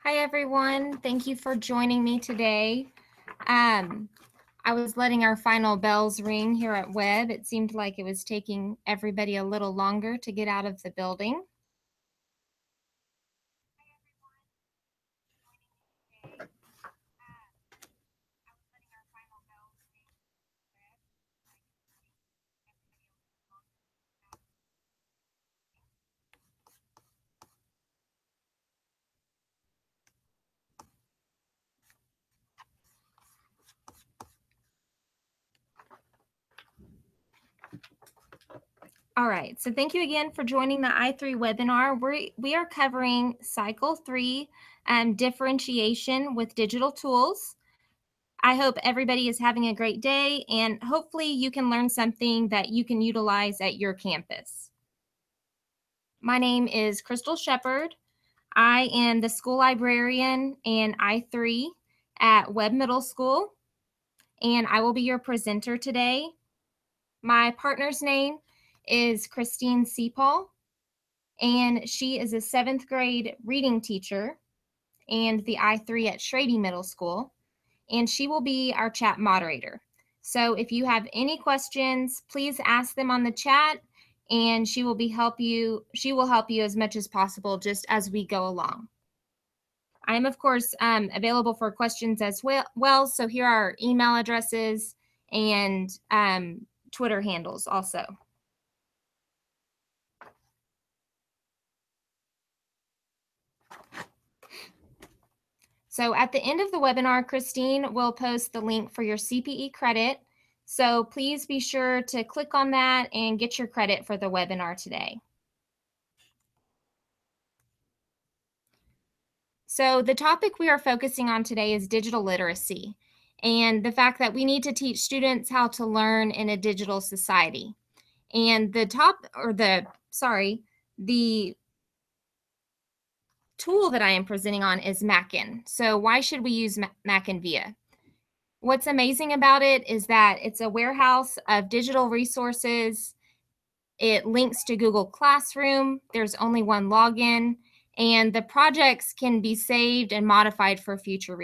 Hi, everyone. Thank you for joining me today. I was letting our final bells ring here at Webb. It seemed like it was taking everybody a little longer to get out of the building. All right, so thank you again for joining the I3 webinar. We are covering Cycle 3, differentiation with digital tools. I hope everybody is having a great day, and hopefully you can learn something that you can utilize at your campus. My name is Crystal Shepard. I am the school librarian in I3 at Webb Middle School, and I will be your presenter today. My partner's name is Christine Seapaul, and she is a 7th grade reading teacher and the I3 at Schrady Middle School, and she will be our chat moderator. So if you have any questions, please ask them on the chat, and she will help you as much as possible just as we go along. I'm, of course, available for questions as well. So here are our email addresses and Twitter handles also. So at the end of the webinar, Christine will post the link for your CPE credit. So please be sure to click on that and get your credit for the webinar today. So the topic we are focusing on today is digital literacy and the fact that we need to teach students how to learn in a digital society. And the tool that I am presenting on is Mackin. So why should we use Mackin Via? What's amazing about it is that it's a warehouse of digital resources. It links to Google Classroom. There's only one login, and the projects can be saved and modified for future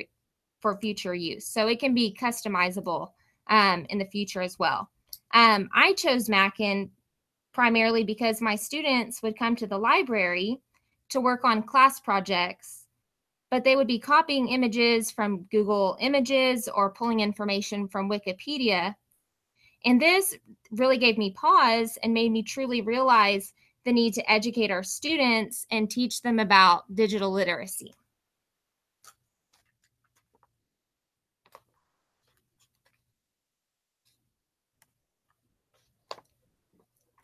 use. So it can be customizable in the future as well. I chose Mackin primarily because my students would come to the library to work on class projects, but they would be copying images from Google Images or pulling information from Wikipedia. And this really gave me pause and made me truly realize the need to educate our students and teach them about digital literacy.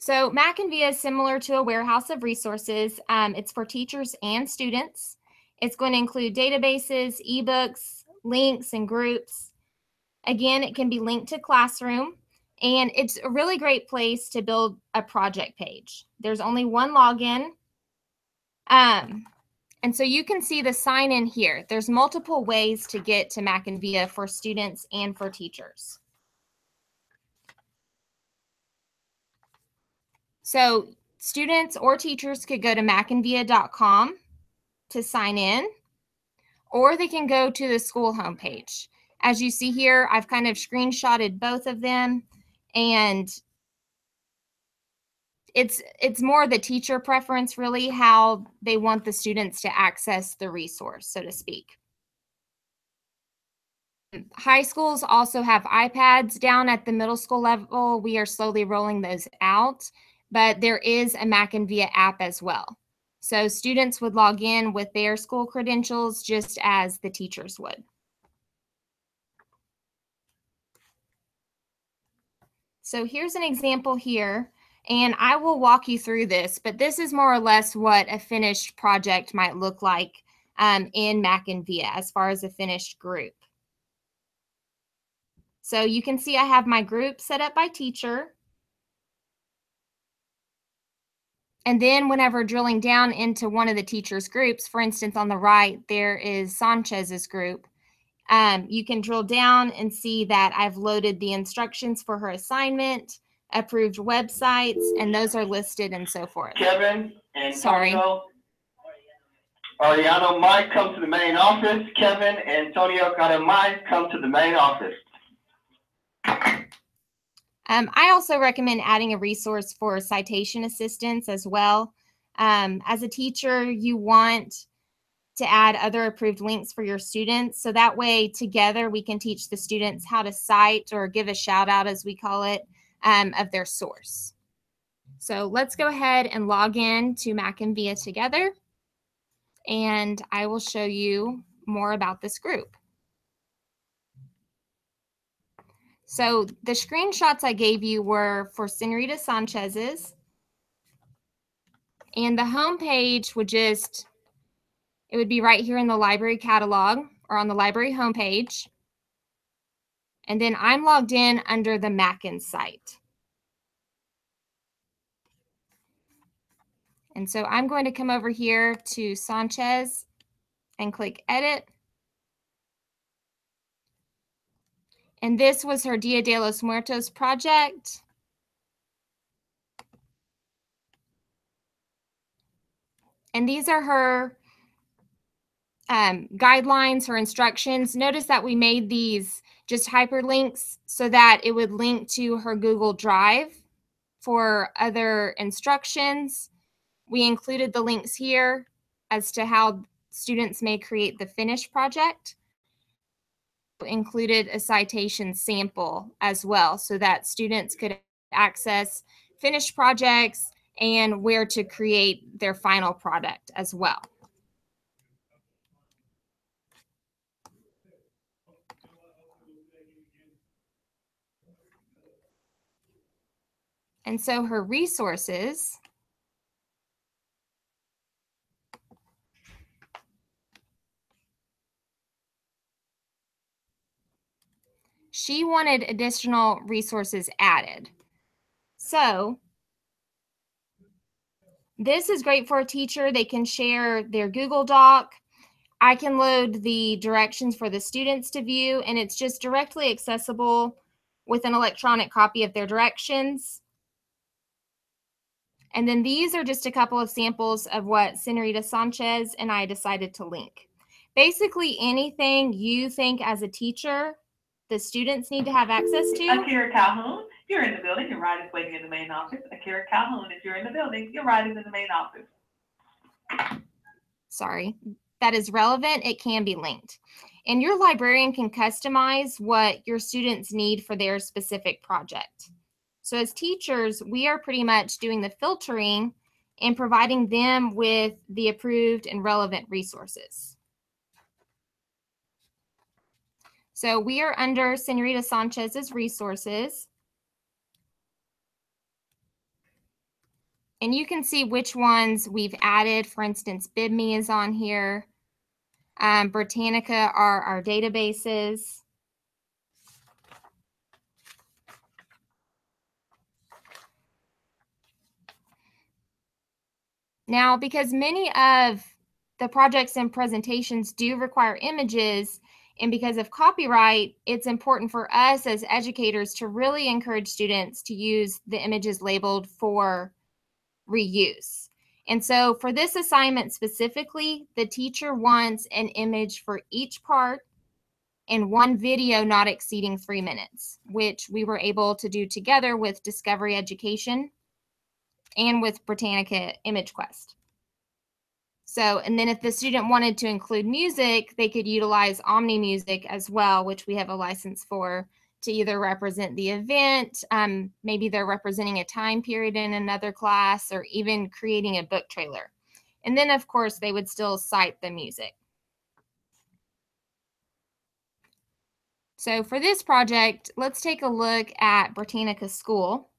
So Mackin Via is similar to a warehouse of resources. It's for teachers and students. It's going to include databases, ebooks, links, and groups. Again, it can be linked to Classroom, and it's a really great place to build a project page. There's only one login. And so you can see the sign in here. There's multiple ways to get to Mackin Via for students and for teachers. So students or teachers could go to mackinvia.com to sign in, or they can go to the school homepage. As you see here, I've kind of screenshotted both of them, and it's more the teacher preference, really, how they want the students to access the resource, so to speak. High schools also have iPads. Down at the middle school level, we are slowly rolling those out, but there is a Mackin Via app as well. So students would log in with their school credentials just as the teachers would. So here's an example here, and I will walk you through this, but this is more or less what a finished project might look like in Mackin Via as far as a finished group. So you can see I have my group set up by teacher. And then whenever drilling down into one of the teacher's groups, for instance, on the right, there is Sanchez's group. You can drill down and see that I've loaded the instructions for her assignment, approved websites, and those are listed and so forth. Kevin and Sorry. Antonio. Ariano, Mike, come to the main office. Kevin, Antonio, got a Mike, come to the main office. I also recommend adding a resource for citation assistance as well. As a teacher, you want to add other approved links for your students. So that way together we can teach the students how to cite or give a shout out, as we call it, of their source. So let's go ahead and log in to Mackin Via together, and I will show you more about this group. So the screenshots I gave you were for Senorita Sanchez's, and the home page would just, it would be right here in the library catalog or on the library homepage. And then I'm logged in under the Mackin site. And so I'm going to come over here to Sanchez and click Edit. And this was her Dia de los Muertos project. And these are her guidelines, her instructions. Notice that we made these just hyperlinks so that it would link to her Google Drive for other instructions. We included the links here as to how students may create the finished project. Included a citation sample as well so that students could access finished projects and where to create their final product as well. And so her resources, she wanted additional resources added. So this is great for a teacher. They can share their Google Doc. I can load the directions for the students to view, and it's just directly accessible with an electronic copy of their directions. And then these are just a couple of samples of what Senorita Sanchez and I decided to link. Basically anything you think as a teacher the students need to have access to. Akira Calhoun, if you're in the building, your ride is waiting in the main office. Akira Calhoun, if you're in the building, your ride is in the main office. Sorry, that is relevant. It can be linked. And your librarian can customize what your students need for their specific project. So as teachers, we are pretty much doing the filtering and providing them with the approved and relevant resources. So we are under Senorita Sanchez's resources. And you can see which ones we've added. For instance, BibMe is on here. Britannica are our databases. Now, because many of the projects and presentations do require images, and because of copyright, it's important for us as educators to really encourage students to use the images labeled for reuse. And so for this assignment specifically, the teacher wants an image for each part and one video not exceeding 3 minutes, which we were able to do together with Discovery Education and with Britannica Image Quest. So, and then if the student wanted to include music, they could utilize Omni Music as well, which we have a license for, to either represent the event, maybe they're representing a time period in another class, or even creating a book trailer. And then, of course, they would still cite the music. So for this project, let's take a look at Britannica School.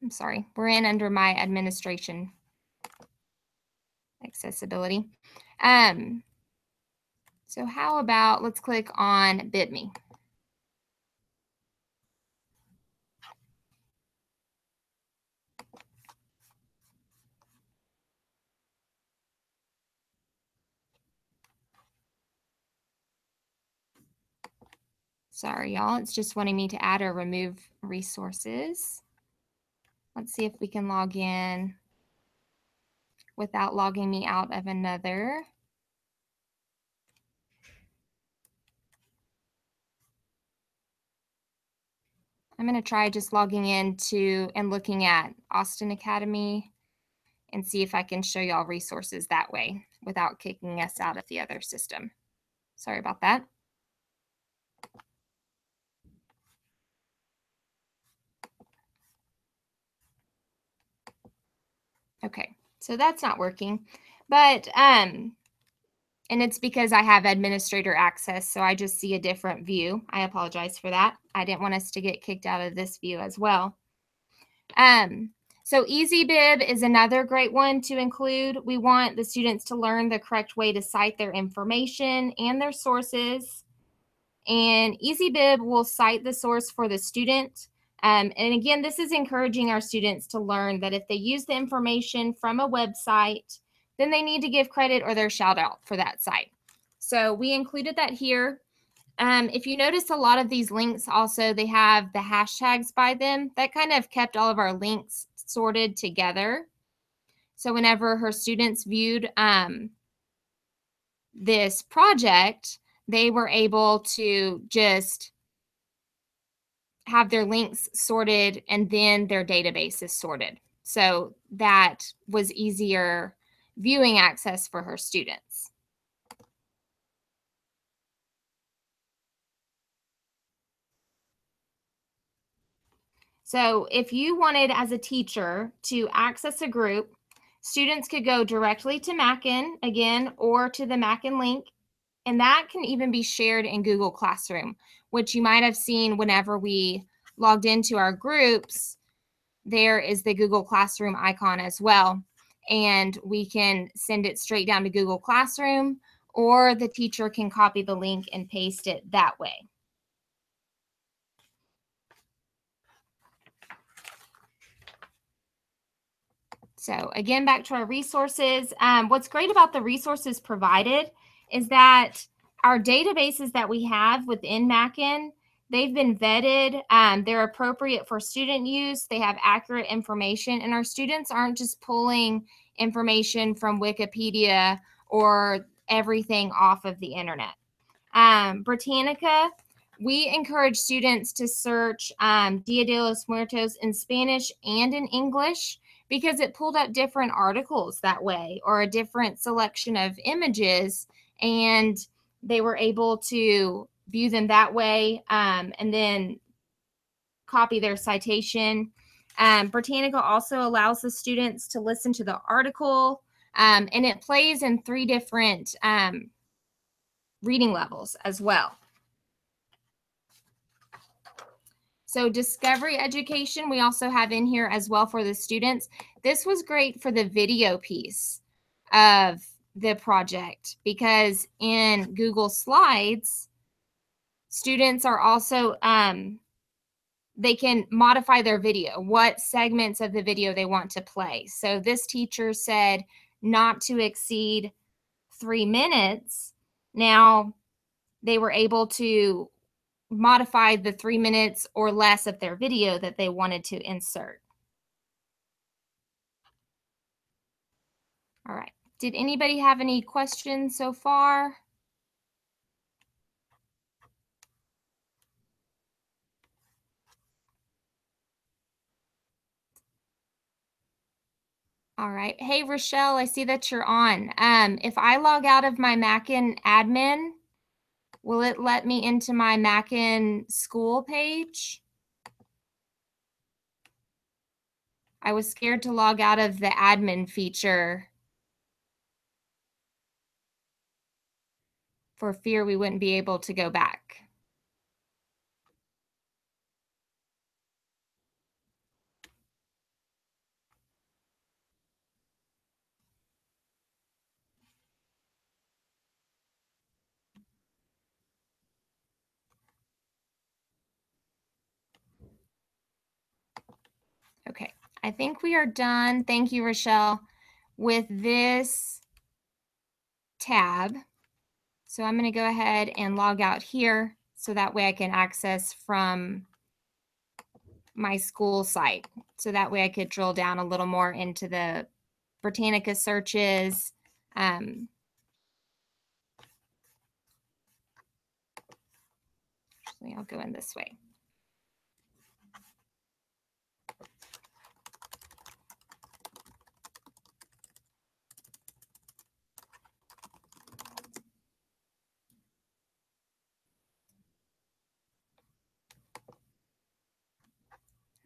I'm sorry, we're in under my administration accessibility. So how about, let's click on BibMe. Sorry, y'all. It's just wanting me to add or remove resources. Let's see if we can log in without logging me out of another. I'm going to try just logging into and looking at Austin Academy and see if I can show y'all resources that way without kicking us out of the other system. Sorry about that. Okay, so that's not working, but and it's because I have administrator access, so I just see a different view. I apologize for that. I didn't want us to get kicked out of this view as well. So EasyBib is another great one to include. We want the students to learn the correct way to cite their information and their sources. And EasyBib will cite the source for the student. And again, this is encouraging our students to learn that if they use the information from a website, then they need to give credit or their shout out for that site. So we included that here. If you notice, a lot of these links also, they have the hashtags by them. That kind of kept all of our links sorted together. So whenever her students viewed this project, they were able to just have their links sorted and then their database is sorted. So that was easier viewing access for her students. So if you wanted as a teacher to access a group, students could go directly to Mackin again or to the Mackin link, and that can even be shared in Google Classroom, which you might have seen whenever we logged into our groups. There is the Google Classroom icon as well, and we can send it straight down to Google Classroom, or the teacher can copy the link and paste it that way. So again, back to our resources. What's great about the resources provided is that our databases that we have within Mackin, they've been vetted. They're appropriate for student use. They have accurate information, and our students aren't just pulling information from Wikipedia or everything off of the internet. Britannica, we encourage students to search Dia de los Muertos in Spanish and in English, because it pulled up different articles that way or a different selection of images, and they were able to view them that way and then copy their citation. Britannica also allows the students to listen to the article, and it plays in 3 different reading levels as well. So discovery education, we also have in here as well for the students. This was great for the video piece of the project, because in Google Slides, students are also, they can modify their video, what segments of the video they want to play. So this teacher said not to exceed 3 minutes. Now they were able to modify the 3 minutes or less of their video that they wanted to insert. All right. Did anybody have any questions so far? All right. Hey, Rochelle, I see that you're on. If I log out of my Mackin admin, will it let me into my Mackin school page? I was scared to log out of the admin feature for fear we wouldn't be able to go back. Okay, I think we are done. Thank you, Rochelle, with this tab. So I'm going to go ahead and log out here so that way I can access from my school site. So that way I could drill down a little more into the Britannica searches. Actually, I'll go in this way.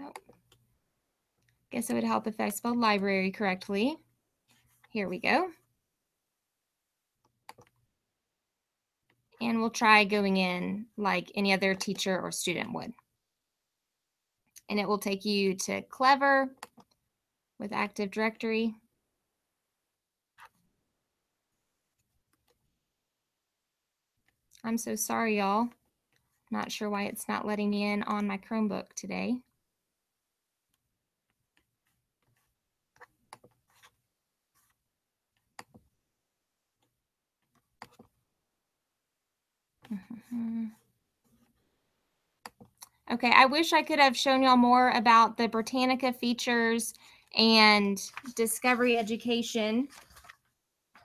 Oh, guess it would help if I spelled library correctly. Here we go. And we'll try going in like any other teacher or student would. And it will take you to Clever with Active Directory. I'm so sorry, y'all. Not sure why it's not letting me in on my Chromebook today. Okay, I wish I could have shown y'all more about the Britannica features and Discovery Education,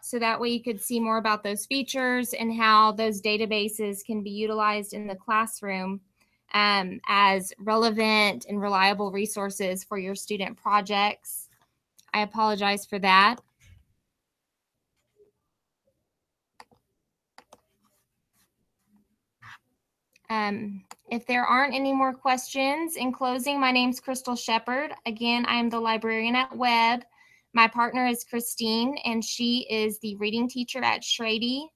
so that way you could see more about those features and how those databases can be utilized in the classroom as relevant and reliable resources for your student projects. I apologize for that. If there aren't any more questions, in closing, my name's Crystal Shepard. Again, I'm the librarian at Webb. My partner is Christine, and she is the reading teacher at Schrady.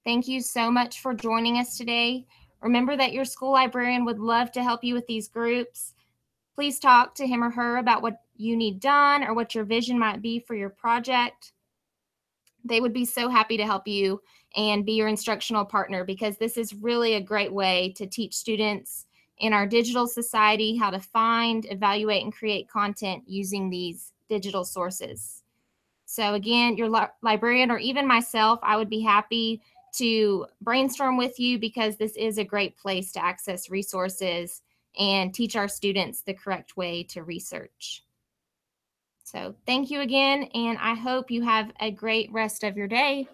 Thank you so much for joining us today. Remember that your school librarian would love to help you with these groups. Please talk to him or her about what you need done or what your vision might be for your project. They would be so happy to help you and be your instructional partner, because this is really a great way to teach students in our digital society how to find, evaluate, and create content using these digital sources. So again, your librarian or even myself, I would be happy to brainstorm with you, because this is a great place to access resources and teach our students the correct way to research. So thank you again, and I hope you have a great rest of your day.